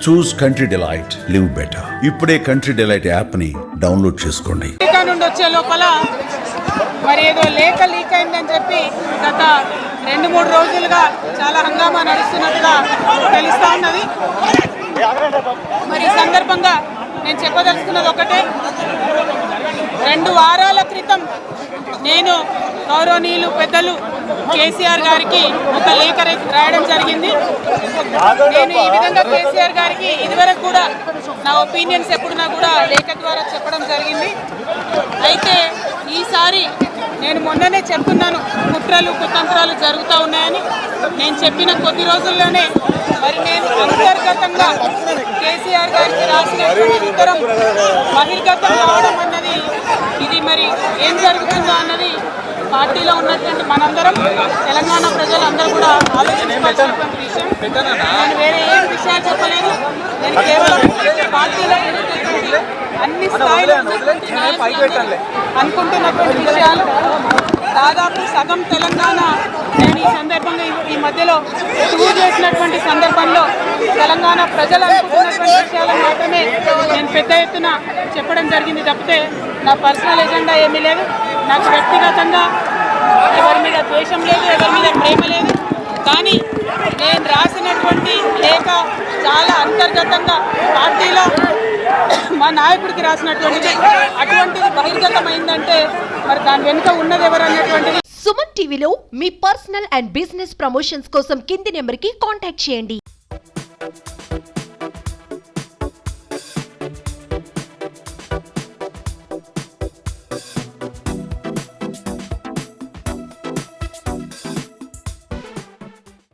చూస్ country delight, live better. ఇప్పుడే country delight app ని download చేసుకోండి. నుండి వచ్చే లోపల మరి ఏదో లేఖ లీక్ అయిందని చెప్పి గత 2-3 రోజులుగా చాలా హంగామా నడుస్తున్నట్టుగా తెలుస్తా ఉన్నది. మరి ఈ సందర్భంగా నేను చెప్పదలుచుకున్నది ఒకటే, 2 వారాల క్రితం నేను గౌరవనీయులు పెద్దలు కేసీఆర్ గారికి ఒక లేఖ రాయడం జరిగింది. నేను ఈ విధంగా కేసీఆర్ గారికి ఇదివరకు కూడా నా ఒపీనియన్స్ ఎప్పుడున్నా కూడా లేఖ ద్వారా చెప్పడం జరిగింది. అయితే ఈసారి నేను మొన్ననే చెప్తున్నాను, కుట్రలు కుతంత్రాలు జరుగుతూ ఉన్నాయని. నేను చెప్పిన కొద్ది రోజుల్లోనే మరి నేను అంతర్గతంగా కేసీఆర్ గారికి రాసినటువంటి ఉత్తరం బహిర్గతం కావడం అన్నది, ఇది మరి ఏం జరుగుతుందో అన్నది పార్టీలో ఉన్నటువంటి మనందరం, తెలంగాణ ప్రజలందరూ కూడా ఆలోచించాల్సినటువంటి విషయం. నేను వేరే ఏం విషయాలు చెప్పలేదు. నేను కేవలం పార్టీలో అన్ని స్థాయిలో అనుకుంటున్నటువంటి విషయాలు. దాదాపు సగం తెలంగాణ నేను ఈ సందర్భంగా ఈ మధ్యలో టూర్ చేసినటువంటి సందర్భంలో తెలంగాణ ప్రజలు అనుకుంటున్నటువంటి విషయాలను మాత్రమే నేను పెద్ద ఎత్తున చెప్పడం జరిగింది తప్పితే నా పర్సనల్ ఎజెండా ఏమీ లేదు. నాకు వ్యక్తిగతంగా ఎవరి మీద ద్వేషం లేదు, ఎవరి మీద ప్రేమ లేదు. కానీ నేను రాసినటువంటి లేఖ చాలా అంతర్గతంగా పార్టీలో మా నాయకుడికి రాసినటువంటిది. అటువంటిది బహిర్గతమైందంటే మరి దాని వెనుక ఉన్నది ఎవరు అన్నటువంటిది. సుమన్ టీవీలో మీ పర్సనల్ అండ్ బిజినెస్ ప్రమోషన్స్ కోసం కింది నెంబర్కి కాంటాక్ట్ చేయండి.